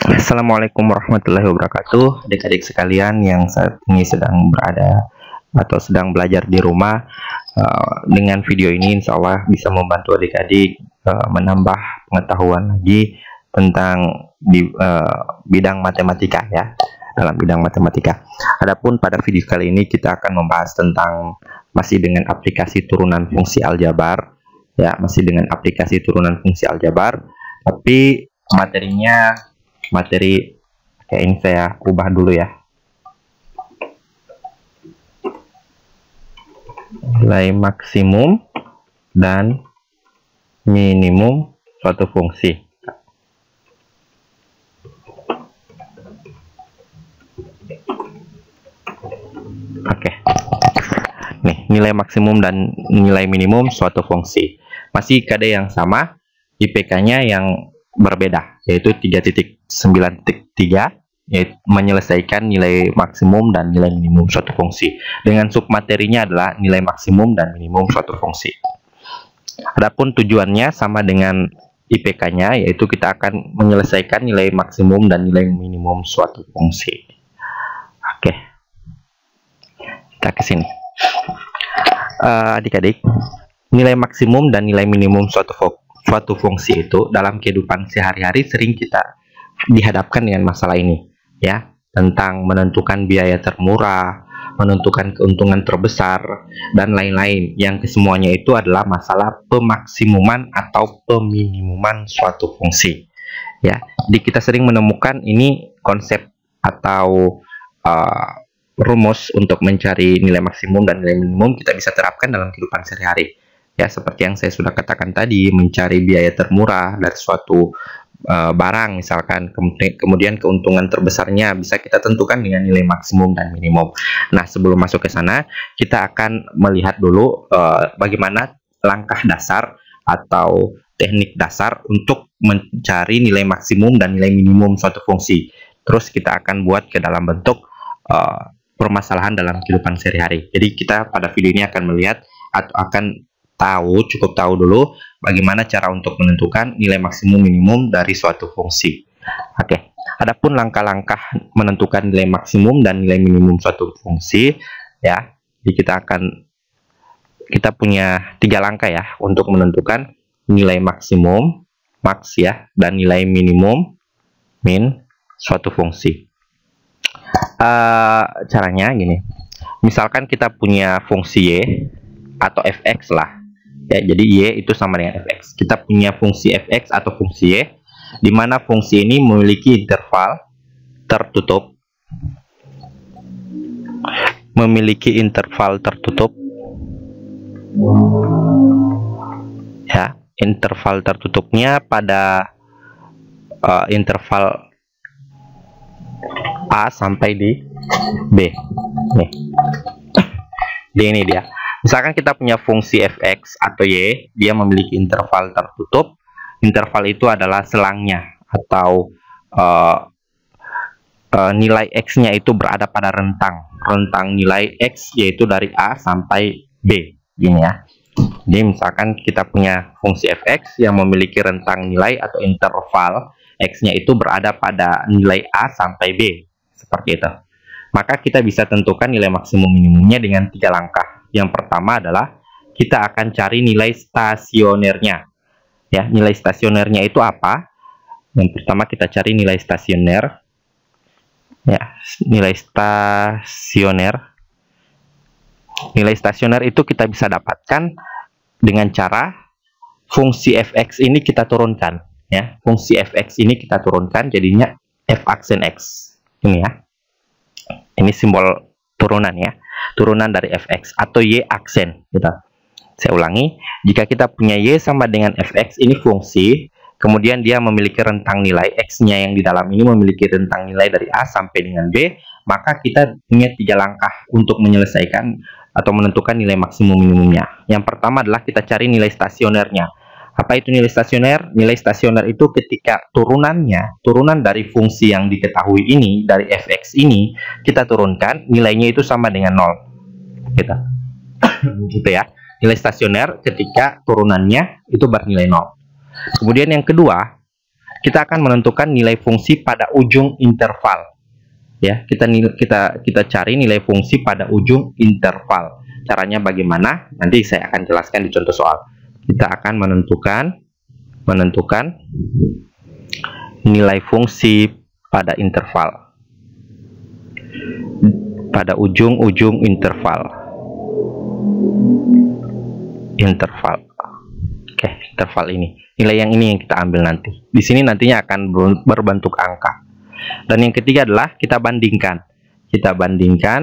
Assalamualaikum warahmatullahi wabarakatuh, adik-adik sekalian yang saat ini sedang berada atau sedang belajar di rumah. Dengan video ini insya Allah bisa membantu adik-adik menambah pengetahuan lagi tentang bidang matematika ya, dalam bidang matematika. Adapun pada video kali ini kita akan membahas tentang masih dengan aplikasi turunan fungsi aljabar ya, masih dengan aplikasi turunan fungsi aljabar, tapi materi kayak ini saya ubah dulu ya, nilai maksimum dan minimum suatu fungsi. Oke, nih nilai maksimum dan nilai minimum suatu fungsi masih kode yang sama, IPK-nya yang berbeda, yaitu 3.9.3, yaitu menyelesaikan nilai maksimum dan nilai minimum suatu fungsi. Dengan submaterinya adalah nilai maksimum dan minimum suatu fungsi. Adapun tujuannya sama dengan IPK-nya, yaitu kita akan menyelesaikan nilai maksimum dan nilai minimum suatu fungsi. Oke, kita ke sini. Adik-adik, nilai maksimum dan nilai minimum suatu fungsi itu dalam kehidupan sehari-hari sering kita dihadapkan dengan masalah ini ya, tentang menentukan biaya termurah, menentukan keuntungan terbesar dan lain-lain, yang kesemuanya itu adalah masalah pemaksimuman atau peminimuman suatu fungsi ya. Jadi kita sering menemukan ini konsep atau rumus untuk mencari nilai maksimum dan nilai minimum kita bisa terapkan dalam kehidupan sehari-hari. Ya, seperti yang saya sudah katakan tadi, mencari biaya termurah dari suatu barang misalkan, kemudian keuntungan terbesarnya bisa kita tentukan dengan nilai maksimum dan minimum. Nah, sebelum masuk ke sana, kita akan melihat dulu bagaimana langkah dasar atau teknik dasar untuk mencari nilai maksimum dan nilai minimum suatu fungsi. Terus kita akan buat ke dalam bentuk permasalahan dalam kehidupan sehari-hari. Jadi kita pada video ini akan melihat atau akan cukup tahu dulu bagaimana cara untuk menentukan nilai maksimum minimum dari suatu fungsi. Oke, adapun langkah-langkah menentukan nilai maksimum dan nilai minimum suatu fungsi ya. Jadi kita punya 3 langkah ya untuk menentukan nilai maksimum max ya, dan nilai minimum min suatu fungsi. Caranya gini. Misalkan kita punya fungsi y atau fx lah. Ya, jadi y itu sama dengan fx. Kita punya fungsi fx atau fungsi y, di mana fungsi ini memiliki interval tertutup, ya, interval tertutupnya pada interval a sampai di b. Nih, ini dia. Misalkan kita punya fungsi fx atau y, dia memiliki interval tertutup. Interval itu adalah selangnya atau nilai x-nya itu berada pada rentang nilai x, yaitu dari a sampai b, gini ya. Jadi misalkan kita punya fungsi fx yang memiliki rentang nilai atau interval x-nya itu berada pada nilai a sampai b, seperti itu. Maka kita bisa tentukan nilai maksimum minimumnya dengan 3 langkah. Yang pertama adalah kita akan cari nilai stasionernya. Ya, nilai stasionernya itu apa? Yang pertama kita cari nilai stasioner. Ya, nilai stasioner. Nilai stasioner itu kita bisa dapatkan dengan cara fungsi fx ini kita turunkan. Ya, fungsi fx ini kita turunkan, jadinya f aksen x. Ini ya. Ini simbol turunan ya. Turunan dari fx atau y aksen gitu. Saya ulangi, jika kita punya y sama dengan fx, ini fungsi, kemudian dia memiliki rentang nilai x-nya yang di dalam ini memiliki rentang nilai dari a sampai dengan b, maka kita punya 3 langkah untuk menyelesaikan atau menentukan nilai maksimum minimumnya. Yang pertama adalah kita cari nilai stasionernya. Apa itu nilai stasioner? Nilai stasioner itu ketika turunan dari fungsi yang diketahui ini, dari fx ini, kita turunkan, nilainya itu sama dengan 0. Gitu ya. Nilai stasioner ketika turunannya itu bernilai 0. Kemudian yang kedua, kita akan menentukan nilai fungsi pada ujung interval. Ya, kita cari nilai fungsi pada ujung interval. Caranya bagaimana? Nanti saya akan jelaskan di contoh soal. Kita akan menentukan nilai fungsi pada interval, pada ujung-ujung interval. Oke, interval ini. Nilai yang ini yang kita ambil nanti. Di sini nantinya akan berbentuk angka. Dan yang ketiga adalah kita bandingkan. Kita bandingkan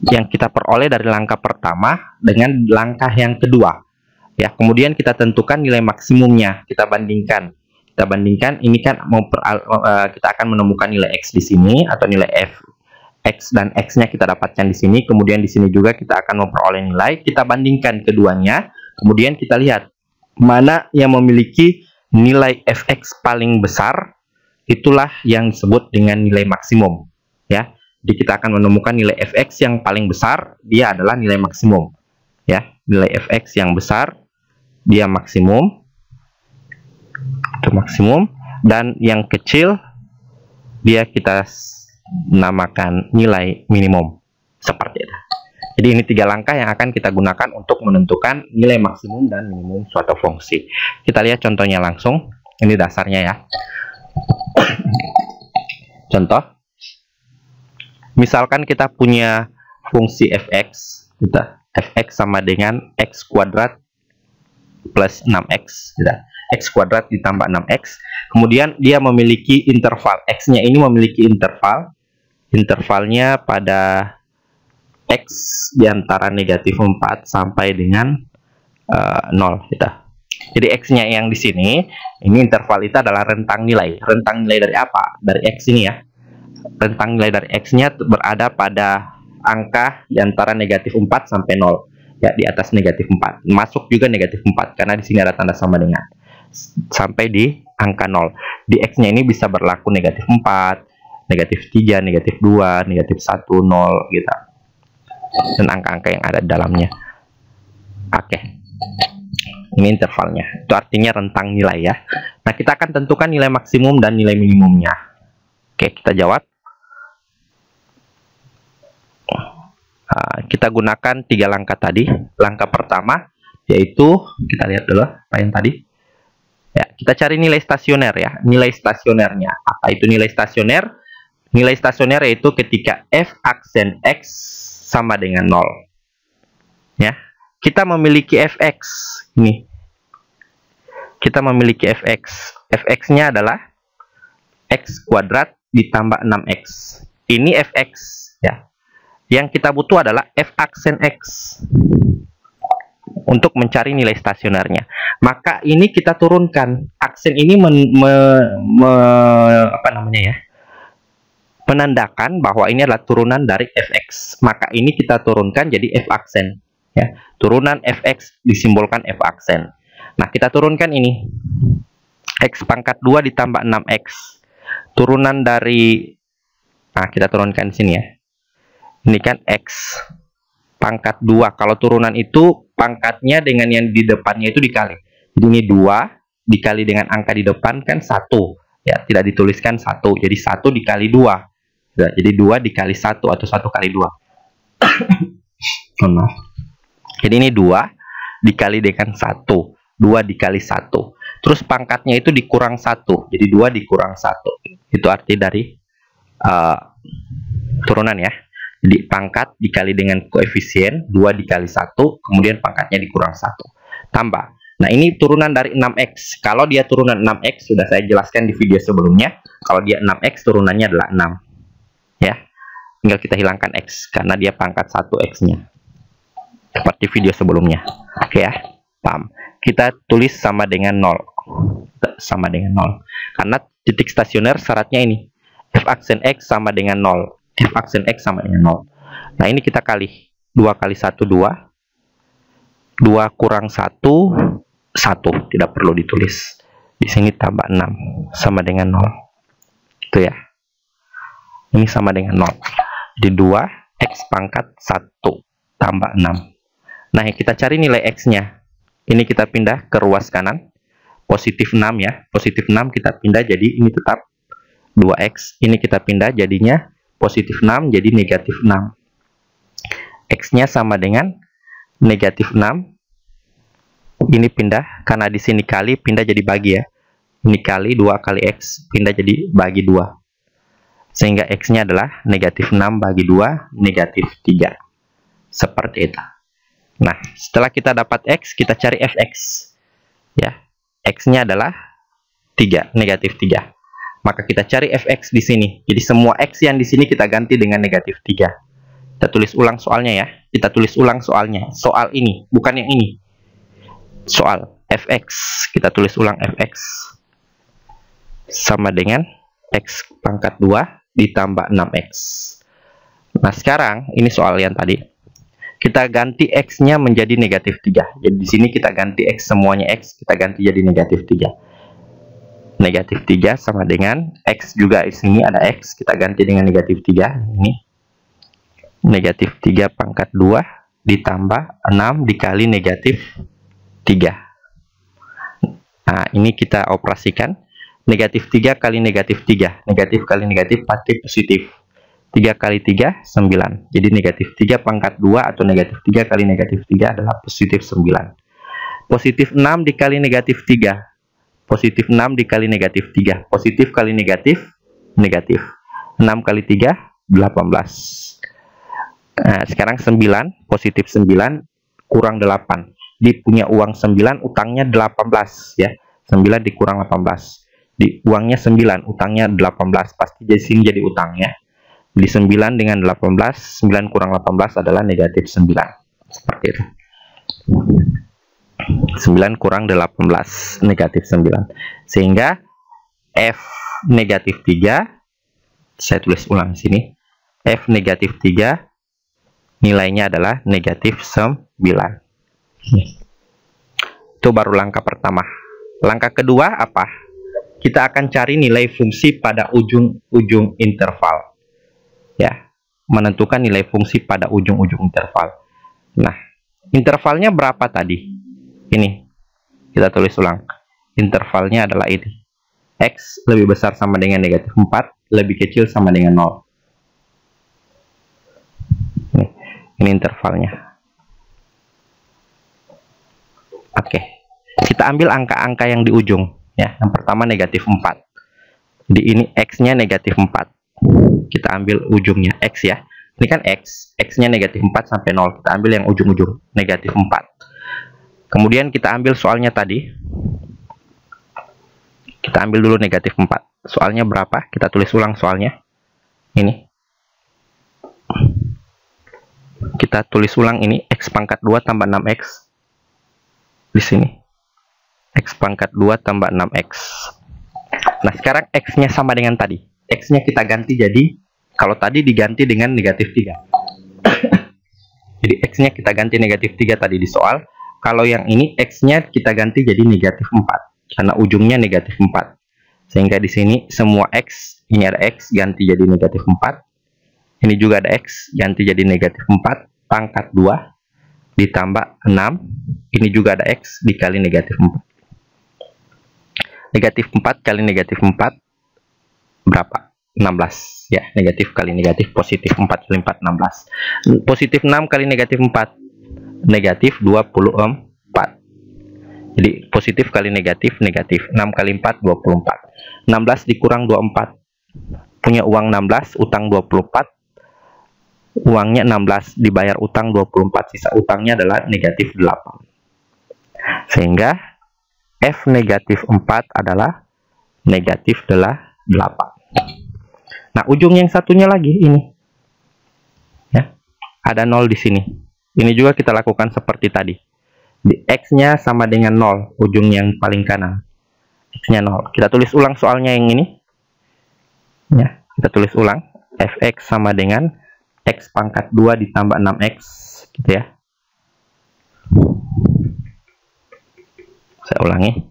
yang kita peroleh dari langkah pertama dengan langkah yang kedua. Ya, kemudian kita tentukan nilai maksimumnya. Kita bandingkan. Ini kan kita akan menemukan nilai x di sini atau nilai f. X dan x-nya kita dapatkan di sini. Kemudian di sini juga kita akan memperoleh nilai. Kita bandingkan keduanya. Kemudian kita lihat mana yang memiliki nilai fx paling besar. Itulah yang disebut dengan nilai maksimum. Ya, jadi kita akan menemukan nilai fx yang paling besar. Dia adalah nilai maksimum. Ya, nilai fx yang besar dia maksimum. Itu maksimum. Dan yang kecil dia kita namakan nilai minimum. Seperti itu. Jadi ini 3 langkah yang akan kita gunakan untuk menentukan nilai maksimum dan minimum suatu fungsi. Kita lihat contohnya langsung. Ini dasarnya ya. Contoh. Misalkan kita punya fungsi fx. Fx sama dengan x kuadrat plus 6x. X kuadrat ditambah 6x. Kemudian dia memiliki interval. X-nya ini memiliki interval. Intervalnya pada x diantara negatif 4 sampai dengan 0. Jadi x-nya yang di sini, ini interval itu adalah rentang nilai. Rentang nilai dari apa? Dari x ini ya. Rentang nilai dari x-nya berada pada angka diantara negatif 4 sampai 0. Ya, di atas negatif 4. Masuk juga negatif 4 karena di sini ada tanda sama dengan. Sampai di angka 0. Di x-nya ini bisa berlaku negatif 4, negatif 3, negatif 2, negatif 1, 0 gitu. Dan angka-angka yang ada di dalamnya. Oke. Ini intervalnya. Itu artinya rentang nilai ya. Nah, kita akan tentukan nilai maksimum dan nilai minimumnya. Oke, kita jawab. Kita gunakan 3 langkah tadi. Langkah pertama yaitu kita lihat dulu apa yang tadi. Ya, kita cari nilai stasioner ya. Nilai stasionernya. Apa itu nilai stasioner? Nilai stasioner yaitu ketika f aksen x sama dengan 0. Ya. Kita memiliki fx ini. Kita memiliki fx. Fx-nya adalah x kuadrat ditambah 6x. Ini fx ya. Yang kita butuh adalah f aksen x untuk mencari nilai stasionernya. Maka ini kita turunkan. Aksen ini menandakan bahwa ini adalah turunan dari fx. Maka ini kita turunkan jadi f aksen. Ya, turunan fx disimbolkan f aksen. Nah, kita turunkan ini. X pangkat 2 ditambah 6x. Turunan dari, nah kita turunkan di sini ya. Ini kan x pangkat 2. Kalau turunan itu pangkatnya dengan yang di depannya itu dikali. Jadi ini 2 dikali dengan angka di depan kan 1. Ya, tidak dituliskan 1. Jadi 1 dikali 2. Ya, jadi 2 dikali 1 atau 1 kali 2. Maaf. Jadi ini 2 dikali dengan 1. 2 dikali 1. Terus pangkatnya itu dikurang 1. Jadi 2 dikurang 1. Itu arti dari turunan ya. Jadi pangkat dikali dengan koefisien 2 dikali 1, kemudian pangkatnya dikurang 1. Tambah. Nah, ini turunan dari 6x. Kalau dia turunan 6x, sudah saya jelaskan di video sebelumnya. Kalau dia 6x, turunannya adalah 6. Ya. Tinggal kita hilangkan x, karena dia pangkat 1x-nya. Seperti video sebelumnya. Oke ya. Paham. Kita tulis sama dengan 0. Sama dengan 0. Karena titik stasioner syaratnya ini. F aksen x sama dengan 0. F aksen x sama dengan 0. Nah, ini kita kali. 2 kali 1, 2. 2 kurang 1, 1. Tidak perlu ditulis. Di sini tambah 6. Sama dengan 0. Itu ya. Ini sama dengan 0. Jadi 2, x pangkat 1. Tambah 6. Nah, kita cari nilai x-nya. Ini kita pindah ke ruas kanan. positif 6 ya. Positif 6 kita pindah jadi ini tetap 2x. Ini kita pindah jadinya positif 6 jadi negatif 6. X-nya sama dengan negatif 6. Ini pindah, karena di sini kali, pindah jadi bagi ya. Ini kali 2 kali X, pindah jadi bagi 2. Sehingga X-nya adalah negatif 6 bagi 2, negatif 3. Seperti itu. Nah, setelah kita dapat X, kita cari Fx. Ya, X-nya adalah 3, negatif 3. Maka kita cari Fx di sini. Jadi semua X yang di sini kita ganti dengan negatif 3. Kita tulis ulang soalnya ya. Kita tulis ulang soalnya. Soal ini, bukan yang ini. Soal Fx. Kita tulis ulang Fx. Sama dengan X pangkat 2 ditambah 6X. Nah, sekarang ini soal yang tadi. Kita ganti X-nya menjadi negatif 3. Jadi di sini kita ganti X, semuanya X, kita ganti jadi negatif 3. Negatif 3 sama dengan X juga di sini ada X, kita ganti dengan negatif 3. Ini negatif 3 pangkat 2 ditambah 6 dikali negatif 3. Nah, ini kita operasikan. Negatif 3 kali negatif 3. Negatif kali negatif pasti positif. 3 kali 3, 9. Jadi negatif 3 pangkat 2 atau negatif 3 kali negatif 3 adalah positif 9. Positif 6 dikali negatif 3. Positif 6 dikali negatif 3. Positif kali negatif, negatif. 6 kali 3, 18. Nah, sekarang 9, positif 9 kurang 8. Dia punya uang 9, utangnya 18 ya. 9 dikurang 18. Di uangnya 9, utangnya 18. Pasti di sini jadi utang ya. Di 9 dengan 18, 9 kurang 18 adalah negatif 9. Seperti itu. 9 kurang 18, negatif 9. Sehingga F negatif 3, saya tulis ulang sini. F negatif 3 nilainya adalah negatif 9. Itu baru langkah pertama. Langkah kedua apa? Kita akan cari nilai fungsi pada ujung-ujung interval. Ya, menentukan nilai fungsi pada ujung-ujung interval. Nah, intervalnya berapa tadi? Ini. Kita tulis ulang. Intervalnya adalah ini. X lebih besar sama dengan negatif 4, lebih kecil sama dengan 0. Ini intervalnya. Oke. Kita ambil angka-angka yang di ujung. Ya, yang pertama negatif 4. Di ini X-nya negatif 4. Kita ambil ujungnya X ya. Ini kan X. X-nya negatif 4 sampai 0. Kita ambil yang ujung-ujung. Negatif 4. Kemudian kita ambil soalnya tadi. Kita ambil dulu negatif 4. Soalnya berapa? Kita tulis ulang soalnya. Ini. Kita tulis ulang ini. X pangkat 2 tambah 6X. Di sini. X pangkat 2 tambah 6X. Nah, sekarang X-nya sama dengan tadi. X-nya kita ganti jadi, kalau tadi diganti dengan negatif 3. Jadi X-nya kita ganti negatif 3 tadi di soal. Kalau yang ini X-nya kita ganti jadi negatif 4. Karena ujungnya negatif 4. Sehingga di sini semua X, ini ada X, ganti jadi negatif 4. Ini juga ada X, ganti jadi negatif 4. Pangkat 2 ditambah 6. Ini juga ada X dikali negatif 4. Negatif 4 kali negatif 4 berapa? 16 ya. Negatif kali negatif positif 4 kali 4 16. Positif 6 kali negatif 4 negatif 24. Jadi positif kali negatif negatif. 6 kali 4 24. 16 dikurang 24. Punya uang 16, utang 24. Uangnya 16, dibayar utang 24. Sisa utangnya adalah negatif 8. Sehingga F negatif 4 adalah negatif 8. Nah, ujung yang satunya lagi ini. Ya. Ada 0 di sini. Ini juga kita lakukan seperti tadi. Di X-nya sama dengan 0, ujung yang paling kanan. X-nya 0. Kita tulis ulang soalnya yang ini. Ya, kita tulis ulang. Fx sama dengan X pangkat 2 ditambah 6X, gitu ya. Saya ulangi.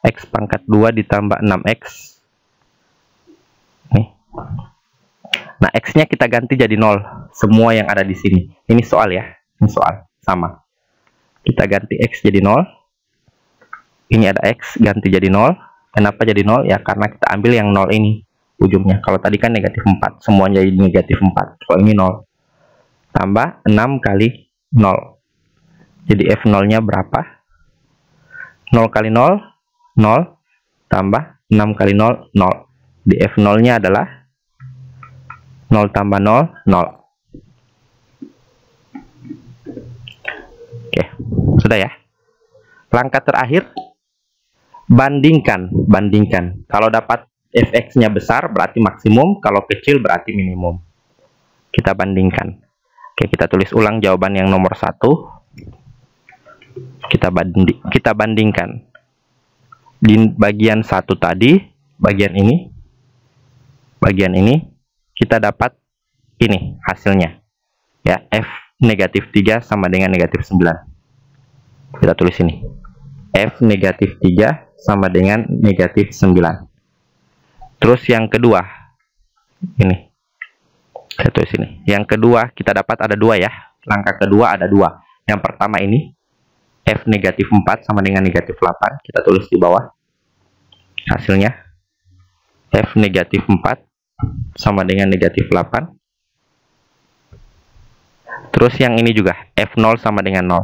X pangkat 2 ditambah 6X. Nih. Nah, X-nya kita ganti jadi 0. Semua yang ada di sini. Ini soal ya. Ini soal. Sama. Kita ganti X jadi 0. ini ada X ganti jadi 0. Kenapa jadi 0? Ya karena kita ambil yang 0 ini ujungnya. Kalau tadi kan negatif 4, semuanya jadi negatif 4. Kalau ini 0. Tambah 6 kali 0. Jadi F0 nya berapa? 0 kali 0, 0. Tambah 6 kali 0, 0. Di F0 nya adalah 0 tambah 0, 0. Oke, sudah ya. Langkah terakhir, bandingkan. Kalau dapat Fx-nya besar berarti maksimum, kalau kecil berarti minimum. Kita bandingkan. Oke, kita tulis ulang jawaban yang nomor 1. Kita bandingkan. Di bagian 1 tadi, bagian ini kita dapat ini hasilnya. Ya, F negatif 3 sama dengan negatif 9. Kita tulis ini. F negatif 3 sama dengan negatif 9. Terus yang kedua, ini. Saya tulis ini. Yang kedua kita dapat ada 2 ya. Langkah kedua ada 2. Yang pertama ini, F negatif 4 sama dengan negatif 8. Kita tulis di bawah. Hasilnya, F negatif 4 sama dengan negatif 8. Terus yang ini juga, F0 sama dengan 0.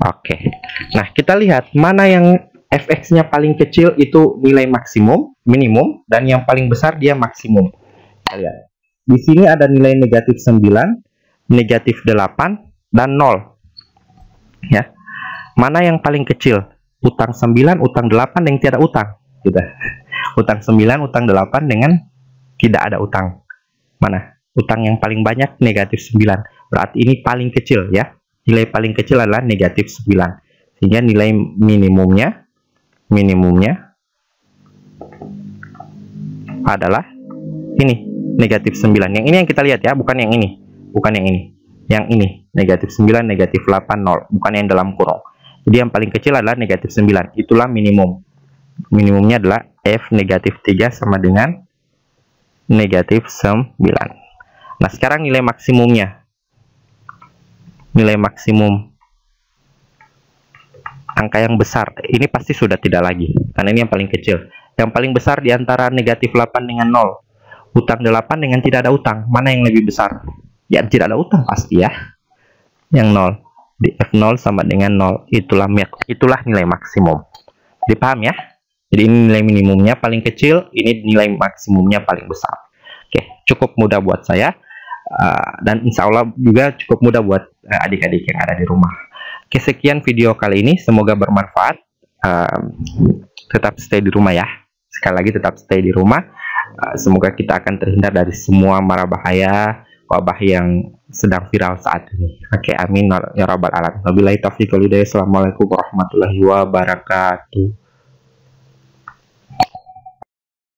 Oke. Nah, kita lihat mana yang Fx-nya paling kecil itu nilai maksimum, minimum, dan yang paling besar dia maksimum. Kita lihat. Di sini ada nilai negatif 9, negatif 8, dan 0. Ya. Mana yang paling kecil? Utang 9, utang 8, yang tidak utang. Sudah. Utang 9, utang 8 dengan tidak ada utang. Mana? Utang yang paling banyak negatif 9. Berarti ini paling kecil ya. Nilai paling kecil adalah negatif 9. Sehingga nilai minimumnya adalah ini, negatif 9. Yang ini yang kita lihat ya, bukan yang ini. Bukan yang ini. Yang ini, negatif 9, negatif 8, 0. Bukan yang dalam kurung. Jadi yang paling kecil adalah negatif 9. Itulah minimum. Minimumnya adalah F negatif 3 sama dengan negatif 9. Nah, sekarang nilai maksimumnya. Nilai maksimum angka yang besar. Ini pasti sudah tidak lagi. Karena ini yang paling kecil. Yang paling besar di antara negatif 8 dengan 0. Utang 8 dengan tidak ada utang. Mana yang lebih besar? Yang tidak ada utang pasti ya. Yang 0. Di F0 sama dengan 0. Itulah nilai maksimum. Jadi paham ya? Jadi ini nilai minimumnya paling kecil, ini nilai maksimumnya paling besar. Oke, cukup mudah buat saya. Dan insya Allah juga cukup mudah buat adik-adik yang ada di rumah. Oke, sekian video kali ini. Semoga bermanfaat. Tetap stay di rumah ya. Sekali lagi tetap stay di rumah. Semoga kita akan terhindar dari semua mara bahaya, wabah yang sedang viral saat ini. Oke, amin ya rabbal alamin. Wabillahi taufiq wal hidayah. Assalamualaikum warahmatullahi wabarakatuh.